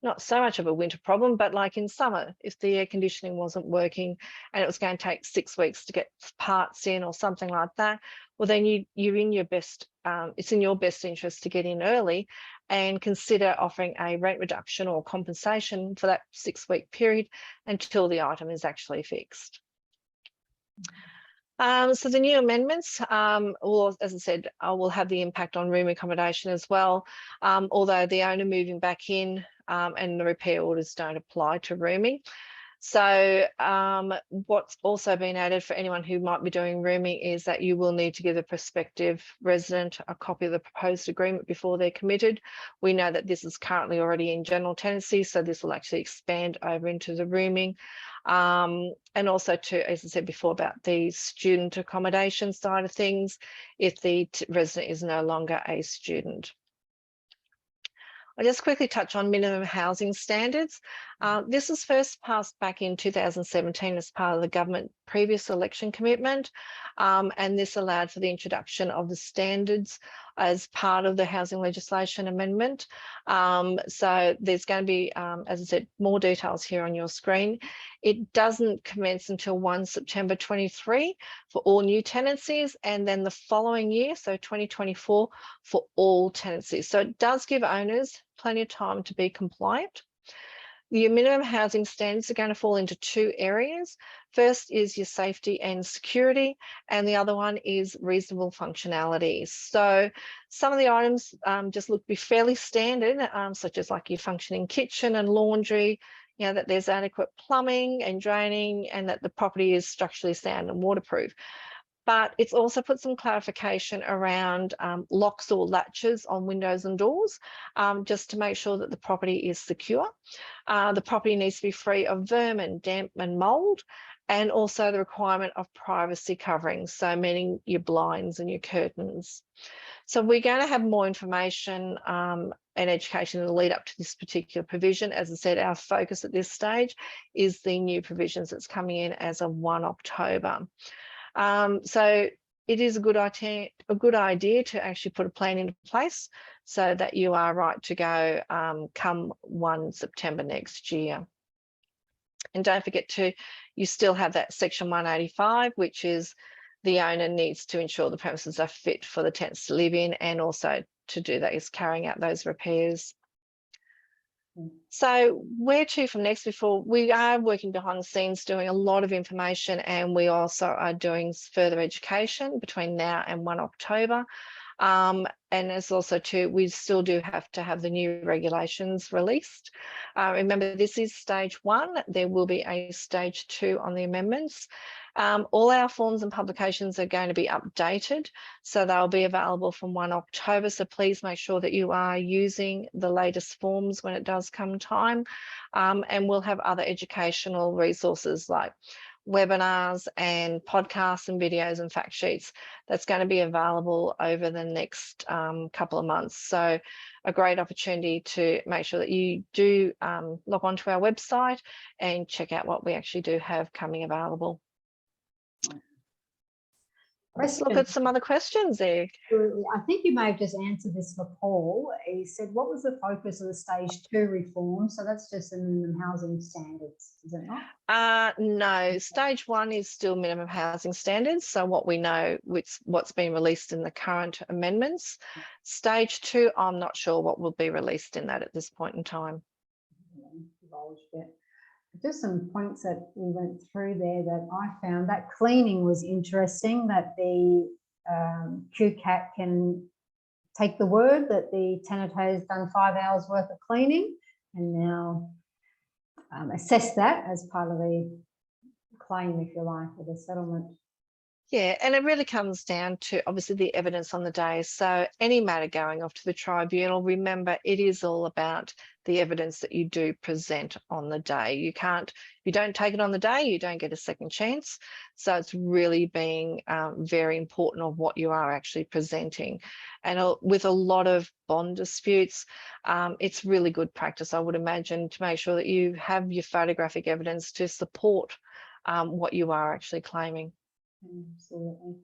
B: not so much of a winter problem, but like in summer, if the air conditioning wasn't working and it was going to take 6 weeks to get parts in or something like that, well, then you're in your best, it's in your best interest to get in early and consider offering a rent reduction or compensation for that 6-week period until the item is actually fixed. So the new amendments, will, as I said, will have the impact on room accommodation as well, although the owner moving back in and the repair orders don't apply to rooming. So what's also been added for anyone who might be doing rooming is that you will need to give the prospective resident a copy of the proposed agreement before they're committed. We know that this is currently already in general tenancy, so this will actually expand over into the rooming. And also to, as I said before, about the student accommodation side of things, if the resident is no longer a student. I'll just quickly touch on minimum housing standards. This was first passed back in 2017 as part of the government previous election commitment, and this allowed for the introduction of the standards as part of the housing legislation amendment. So there's going to be, as I said, more details here on your screen. It doesn't commence until 1 September 23 for all new tenancies, and then the following year, so 2024, for all tenancies. So it does give owners plenty of time to be compliant. Your minimum housing standards are going to fall into two areas. First is your safety and security, and the other one is reasonable functionality. So some of the items just look to be fairly standard, such as like your functioning kitchen and laundry, you know, that there's adequate plumbing and draining, and that the property is structurally sound and waterproof. But it's also put some clarification around locks or latches on windows and doors, just to make sure that the property is secure. The property needs to be free of vermin, damp and mould, and also the requirement of privacy coverings, so meaning your blinds and your curtains. So we're going to have more information and education in the lead up to this particular provision. As I said, our focus at this stage is the new provisions that's coming in as of 1 October. So it is a good idea to actually put a plan into place so that you are right to go come 1 September next year. And don't forget you still have that section 185, which is the owner needs to ensure the premises are fit for the tenants to live in, and also to do that is carrying out those repairs. So where to from next? Before we are working behind the scenes doing a lot of information, and we also are doing further education between now and 1 October. And it's also we still do have to have the new regulations released. Remember, this is stage 1. There will be a stage 2 on the amendments. All our forms and publications are going to be updated, so they'll be available from 1 October. So please make sure that you are using the latest forms when it does come time. And we'll have other educational resources like webinars and podcasts and videos and fact sheets that's going to be available over the next couple of months. So a great opportunity to make sure that you do log on to our website and check out what we actually do have coming available. Let's look at some other questions there.
A: Absolutely. I think you may have just answered this for Paul. He said, what was the focus of the stage 2 reform? So that's just the minimum housing standards, is it not?
B: No, stage 1 is still minimum housing standards. So what we know, what's been released in the current amendments. Stage 2, I'm not sure what will be released in that at this point in time.
A: Just some points that we went through there that I found. That cleaning was interesting, that the QCAT can take the word that the tenant has done 5 hours worth of cleaning and now assess that as part of the claim, if you like, or the settlement.
B: Yeah, and it really comes down to obviously the evidence on the day. So any matter going off to the tribunal, remember it is all about the evidence that you do present on the day. If you don't take it on the day, you don't get a second chance. So it's really being very important of what you are actually presenting. And with a lot of bond disputes, it's really good practice, I would imagine, to make sure that you have your photographic evidence to support what you are actually claiming.
A: Absolutely.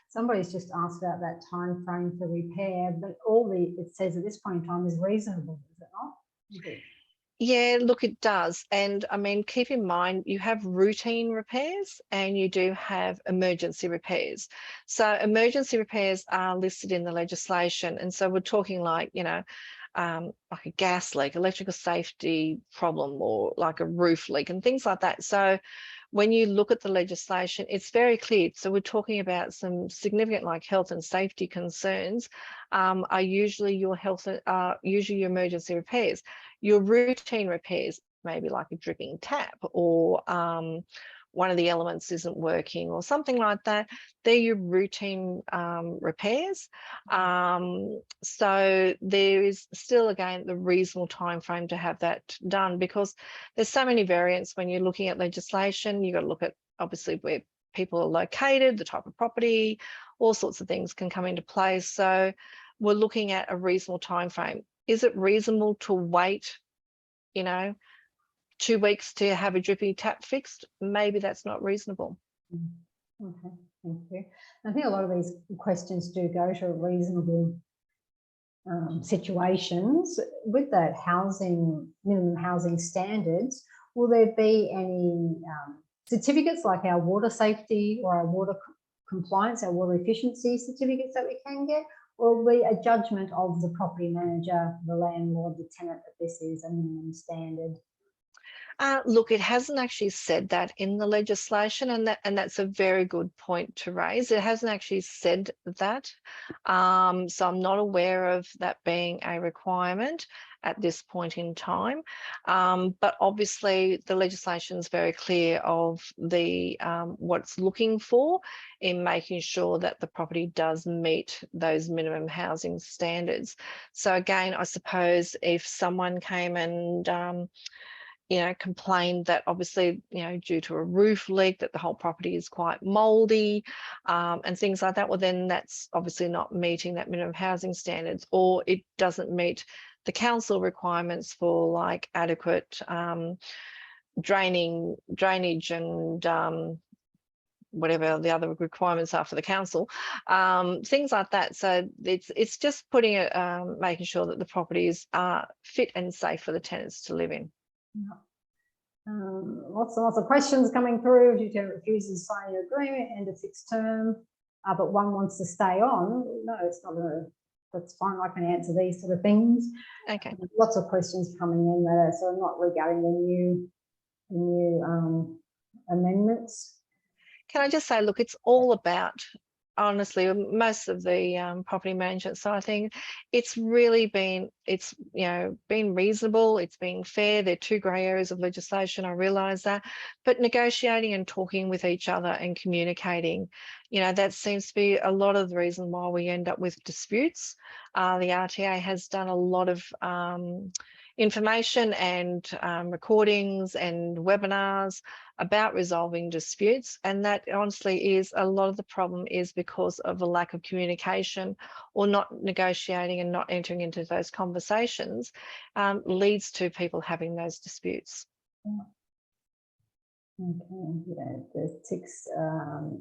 A: Somebody's just asked about that time frame for repair, but it says at this point in time is reasonable, is it not? Okay.
B: Yeah, look, it does. And I mean, keep in mind, you have routine repairs and you do have emergency repairs. So emergency repairs are listed in the legislation. And so we're talking like, like a gas leak, electrical safety problem, or like a roof leak and things like that. So when you look at the legislation, it's very clear. So we're talking about some significant like health and safety concerns are usually your emergency repairs. Your routine repairs, maybe like a dripping tap or one of the elements isn't working or something like that. They're your routine repairs. So there is still, again, the reasonable time frame to have that done, because there's so many variants when you're looking at legislation. You've got to look at obviously where people are located, the type of property, all sorts of things can come into play. So we're looking at a reasonable time frame. Is it reasonable to wait, 2 weeks to have a drippy tap fixed, maybe that's not reasonable.
A: Okay, thank you. I think a lot of these questions do go to reasonable situations. With that minimum housing standards, will there be any certificates like our water safety or our water compliance, our water efficiency certificates that we can get, or will be a judgment of the property manager, the landlord, the tenant that this is a minimum standard?
B: Look, it hasn't actually said that in the legislation, and that's a very good point to raise. It hasn't actually said that, so I'm not aware of that being a requirement at this point in time. But obviously, the legislation is very clear of the what it's looking for in making sure that the property does meet those minimum housing standards. So again, I suppose if someone came and complained that obviously, due to a roof leak, that the whole property is quite mouldy and things like that, well, then that's obviously not meeting that minimum housing standards, or it doesn't meet the council requirements for like adequate drainage and whatever the other requirements are for the council, things like that. So it's just putting it, making sure that the properties are fit and safe for the tenants to live in.
A: Yeah. Lots and lots of questions coming through. Due to refusing to sign your agreement and a fixed term, but one wants to stay on. No, it's not that's fine. I can answer these sort of things.
B: Okay.
A: Lots of questions coming in that are sort of not regarding the new amendments.
B: Can I just say, look, it's all about, honestly, most of the property management side of things, it's really been, been reasonable, it's been fair. There are 2 grey areas of legislation, I realise that, but negotiating and talking with each other and communicating, that seems to be a lot of the reason why we end up with disputes. The RTA has done a lot of information and recordings and webinars about resolving disputes, and that honestly is a lot of the problem is because of a lack of communication or not negotiating and not entering into those conversations, leads to people having those disputes.
A: Okay, yeah, the 6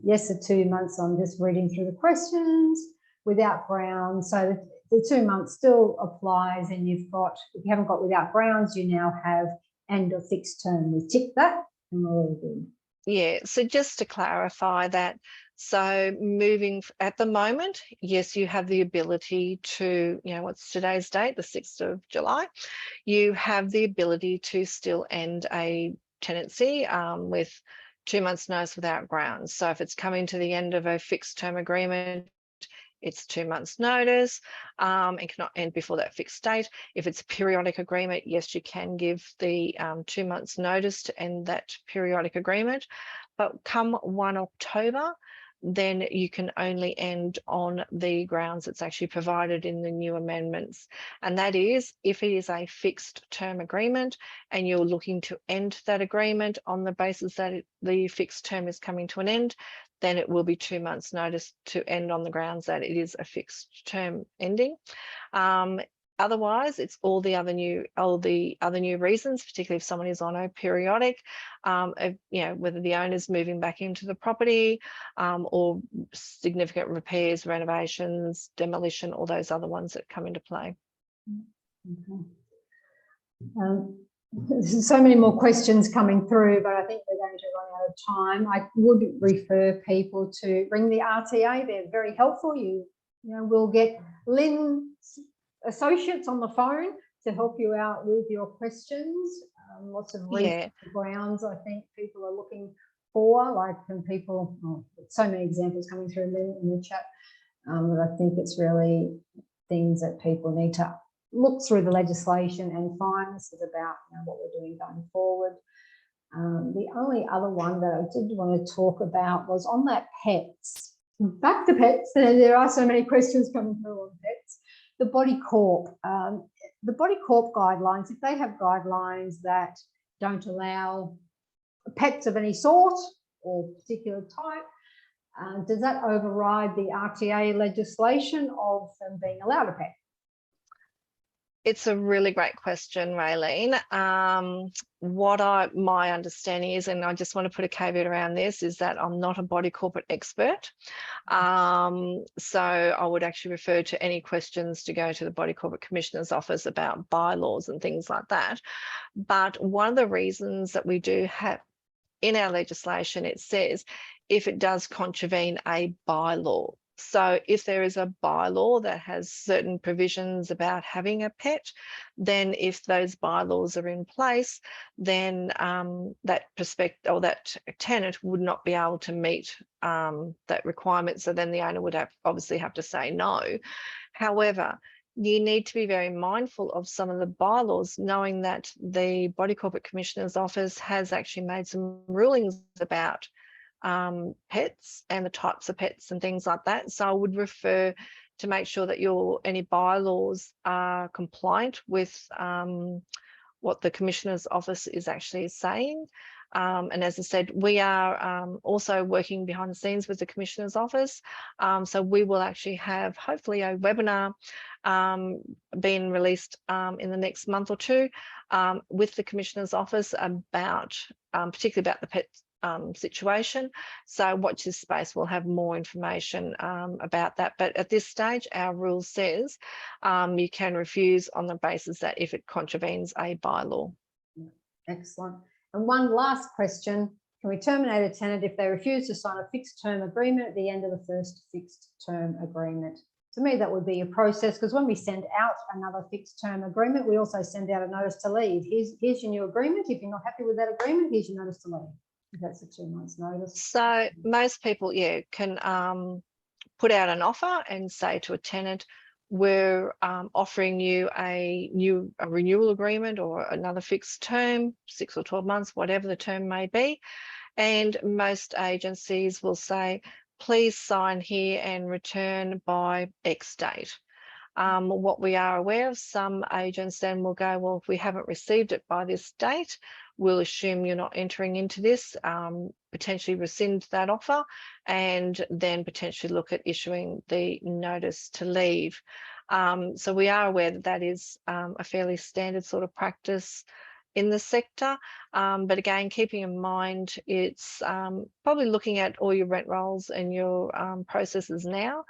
A: yes to 2 months. I'm just reading through the questions. Without grounds, so the 2 months still applies, and you've got, if you haven't got without grounds, you now have and a fixed term. We tick that and we're all good.
B: Yeah, so just to clarify that, so moving at the moment, yes, you have the ability to, what's today's date, the 6th of July, you have the ability to still end a tenancy with 2 months notice without grounds. So if it's coming to the end of a fixed term agreement, it's 2 months notice and cannot end before that fixed date. If it's a periodic agreement, yes, you can give the 2 months notice to end that periodic agreement. But come 1 October, then you can only end on the grounds that's actually provided in the new amendments. And that is, if it is a fixed term agreement and you're looking to end that agreement on the basis that the fixed term is coming to an end, then it will be 2 months notice to end on the grounds that it is a fixed term ending. Otherwise, it's all the other new reasons, particularly if someone is on a periodic, whether the owner's moving back into the property or significant repairs, renovations, demolition, all those other ones that come into play.
A: Okay. There's so many more questions coming through, but I think we're going to run out of time. I would refer people to ring the RTA. They're very helpful. We'll get Lynn's associates on the phone to help you out with your questions. Lots of grounds I think people are looking for, like from people, so many examples coming through in the chat, but I think it's really things that people need to look through the legislation and find. This is about what we're doing going forward. The only other one that I did want to talk about was on that pets. Back to pets, there are so many questions coming through on pets. The body corp. The body corp guidelines, if they have guidelines that don't allow pets of any sort or particular type, does that override the RTA legislation of them being allowed a pet?
B: It's a really great question, Raylene. My understanding is, and I just want to put a caveat around this, is that I'm not a body corporate expert. So I would actually refer to any questions to go to the Body Corporate Commissioner's office about bylaws and things like that. But one of the reasons that we do have in our legislation, it says if it does contravene a bylaw. So if there is a bylaw that has certain provisions about having a pet, then if those bylaws are in place, then that tenant would not be able to meet that requirement. So then the owner would obviously have to say no. However, you need to be very mindful of some of the bylaws, knowing that the Body Corporate Commissioner's Office has actually made some rulings about pets and the types of pets and things like that. So I would refer to make sure that any bylaws are compliant with what the Commissioner's Office is actually saying. And as I said, we are also working behind the scenes with the Commissioner's Office. So we will actually have hopefully a webinar being released in the next month or two with the Commissioner's Office about particularly about the pet situation. So watch this space, we'll have more information about that. But at this stage, our rule says you can refuse on the basis that if it contravenes a bylaw.
A: Excellent. And one last question, can we terminate a tenant if they refuse to sign a fixed term agreement at the end of the first fixed term agreement? To me, that would be a process, because when we send out another fixed term agreement, we also send out a notice to leave. Here's your new agreement. If you're not happy with that agreement, here's your notice to leave. That's a 2 months notice.
B: So most people, can put out an offer and say to a tenant, we're offering you a renewal agreement or another fixed term, 6 or 12 months, whatever the term may be. And most agencies will say, please sign here and return by X date. What we are aware of, some agents then will go, well, if we haven't received it by this date, we'll assume you're not entering into this, potentially rescind that offer, and then potentially look at issuing the notice to leave. So we are aware that that is a fairly standard sort of practice in the sector. But again, keeping in mind, it's probably looking at all your rent rolls and your processes now,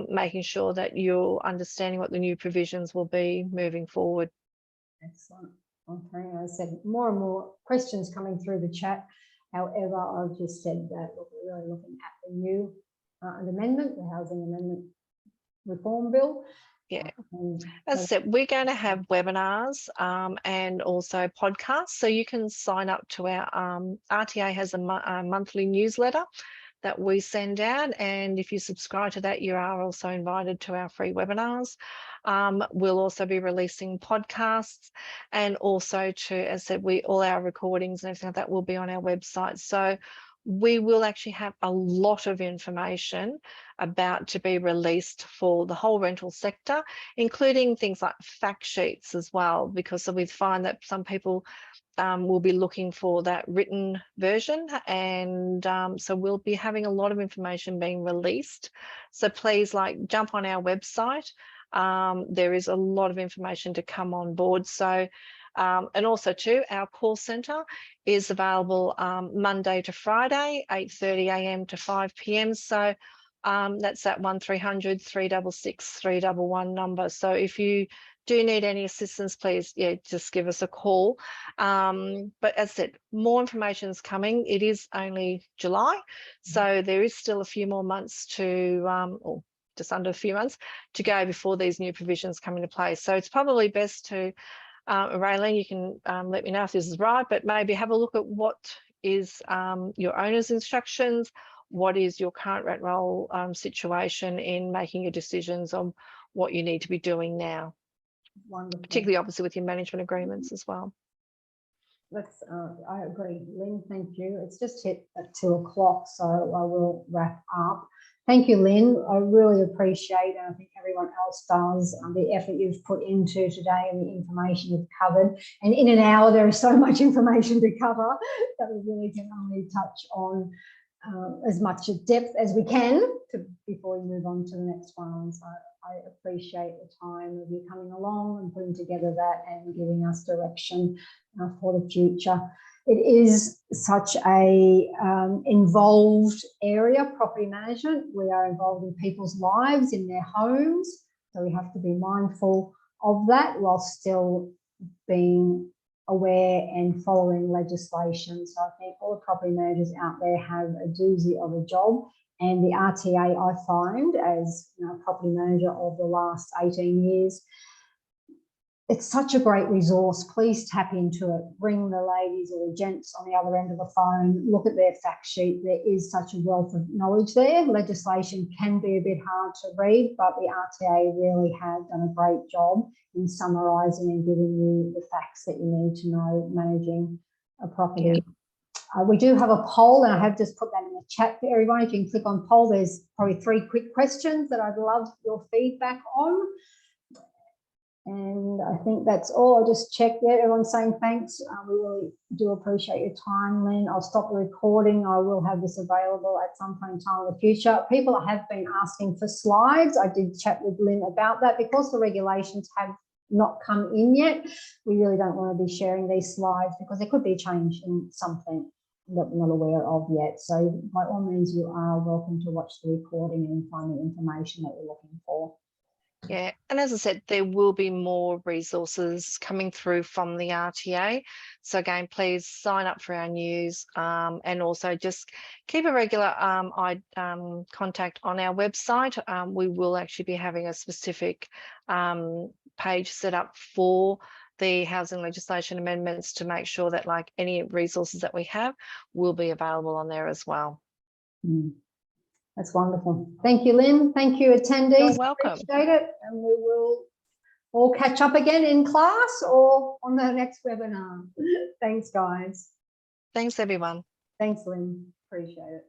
B: making sure that you're understanding what the new provisions will be moving forward.
A: Excellent. Okay, I said more and more questions coming through the chat. However, I've just said that we're really looking at the new amendment, the Housing Amendment Reform Bill.
B: Yeah, as I said, we're going to have webinars and also podcasts. So you can sign up to our RTA has a monthly newsletter that we send out, and if you subscribe to that, you are also invited to our free webinars. We'll also be releasing podcasts, and also as I said, all our recordings and everything like that will be on our website. So we will actually have a lot of information about to be released for the whole rental sector, including things like fact sheets as well, because we find that some people will be looking for that written version, and so we'll be having a lot of information being released. So please jump on our website. There is a lot of information to come on board. So and also too, our call centre is available Monday to Friday, 8:30 a.m. to 5 p.m. So that's that 1300 366 311 number. So if you do need any assistance, please, just give us a call. But as I said, more information is coming. It is only July, so there is still a few more months to, or just under a few months to go before these new provisions come into place. So it's probably best to, Raylene, you can let me know if this is right, but maybe have a look at what is your owner's instructions, what is your current rent roll situation in making your decisions on what you need to be doing now.
A: Wonderful.
B: Particularly obviously with your management agreements as well.
A: That's I agree, Lynn, thank you. It's just hit at 2 o'clock, so I will wrap up. Thank you, Lynn. I really appreciate, and I think everyone else does, the effort you've put into today and the information you've covered. And in an hour, there is so much information to cover that we really can only touch on as much depth as we can before we move on to the next one. So I appreciate the time of you coming along and putting together that and giving us direction for the future. It is such a involved area, property management. We are involved in people's lives, in their homes. So we have to be mindful of that while still being aware and following legislation. So I think all the property managers out there have a doozy of a job. And the RTA, I find, as property manager of the last 18 years, it's such a great resource. Please tap into it. Bring the ladies or the gents on the other end of the phone, look at their fact sheet. There is such a wealth of knowledge there. Legislation can be a bit hard to read, but the RTA really have done a great job in summarising and giving you the facts that you need to know managing a property. Yeah. We do have a poll, and I have just put that in the chat for everyone. If you can click on poll, there's probably 3 quick questions that I'd love your feedback on. And I think that's all. I'll just check there. Everyone's saying thanks. We really do appreciate your time, Lynn. I'll stop the recording. I will have this available at some point in time in the future. People have been asking for slides. I did chat with Lynn about that. Because the regulations have not come in yet, we really don't want to be sharing these slides because there could be a change in something that we're not aware of yet. So by all means, you are welcome to watch the recording and find the information that you're looking for.
B: Yeah, and as I said, there will be more resources coming through from the RTA. So again, please sign up for our news, and also just keep a regular contact on our website. We will actually be having a specific page set up for the housing legislation amendments to make sure that like any resources that we have will be available on there as well.
A: That's wonderful. Thank you, Lynn. Thank you, attendees.
B: You're welcome.
A: Appreciate it. And we will all catch up again in class or on the next webinar. Thanks, guys.
B: Thanks, everyone.
A: Thanks, Lynn. Appreciate it.